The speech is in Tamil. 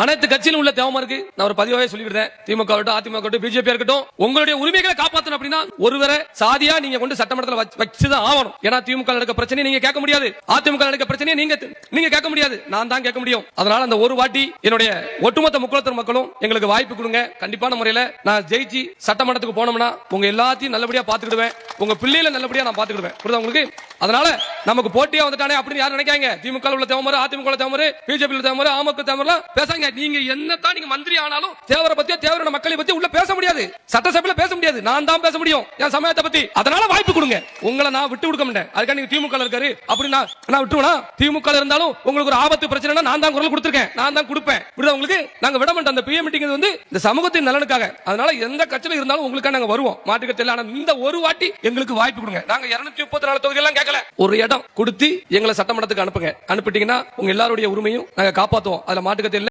அனைத்து கட்சியிலும் உள்ள தேவமாருக்கு நான் ஒரு பதிவாவே சொல்லிவிடுறேன். திமுக அதிமுக பிஜேபி இருக்கட்டும், உங்களுடைய உரிமைகளை காப்பாற்றணும் அப்படின்னா ஒருவரை சாதியா நீங்க கொண்டு சட்டமன்றத்தில் வச்சுதான் ஆகணும். ஏன்னா திமுக நடக்க பிரச்சனை நீங்க கேட்க முடியாது, அதிமுக நடக்க பிரச்சனையை நீங்க கேட்க முடியாது, நான் தான் கேட்க முடியும். அதனால அந்த ஒரு வாட்டி என்னுடைய ஒட்டுமொத்த முக்குளத்தூர் மக்களும் எங்களுக்கு வாய்ப்பு கொடுங்க. கண்டிப்பான முறையில் நான் ஜெயிச்சு சட்டமன்றத்துக்கு போனோம்னா உங்க எல்லாத்தையும் நல்லபடியா பாத்துக்கிடுவேன், உங்க பிள்ளைகளை நல்லபடியா நான் பாத்துக்கிடுவேன். புரியுதா உங்களுக்கு? அதனால நமக்கு போட்டியா வந்துட்டானே அப்படின்னு யாரும் நினைக்காங்க. திமுக உள்ள தேவமரு, அதிமுக தேவமரு, பிஜேபி தேவமரு, அமமுக தேவமரு பேசாங்க. நீங்க என்னத்தான் நீங்க மந்திரி ஆனாலும் தேவரை பத்தி தேவரோட மக்களை பத்தி உள்ள பேச முடியாது, சட்டசபையில பேச முடியாது. நான் தான் பேச முடியும் என் சமயத்தை பத்தி. அதனால வாய்ப்பு கொடுங்க. உங்களை நான் விட்டு கொடுக்க மாட்டேன். அதுக்காக நீங்க திமுக இருக்காரு அப்படின்னா நான் விட்டுவனா? திமுக இருந்தாலும் உங்களுக்கு ஒரு ஆபத்து பிரச்சனை நான் தான் குரல் கொடுத்திருக்கேன், நான் தான் கொடுப்பேன். புரியுதா உங்களுக்கு? நாங்க விட மாட்டோம். அந்த பிஎம் மீட்டிங் வந்து இந்த சமூகத்தின் நலனுக்காக. அதனால எந்த கட்சியில இருந்தாலும் உங்களுக்காக நாங்க வருவோம், மாற்றுக்கத்தில். ஆனா இந்த ஒரு வாட்டி எங்களுக்கு வாய்ப்பு கொடுங்க. நாங்க 234 தொகுதி எல்லாம் கேட்கல, ஒரு இடம் கொடுத்து எங்களை சட்டமன்றத்துக்கு அனுப்புங்க. அனுப்பிட்டீங்கன்னா உங்க எல்லாருடைய உரிமையும் நாங்க காப்பாத்துவோம். அதுல மாற்றுக்கத்தில்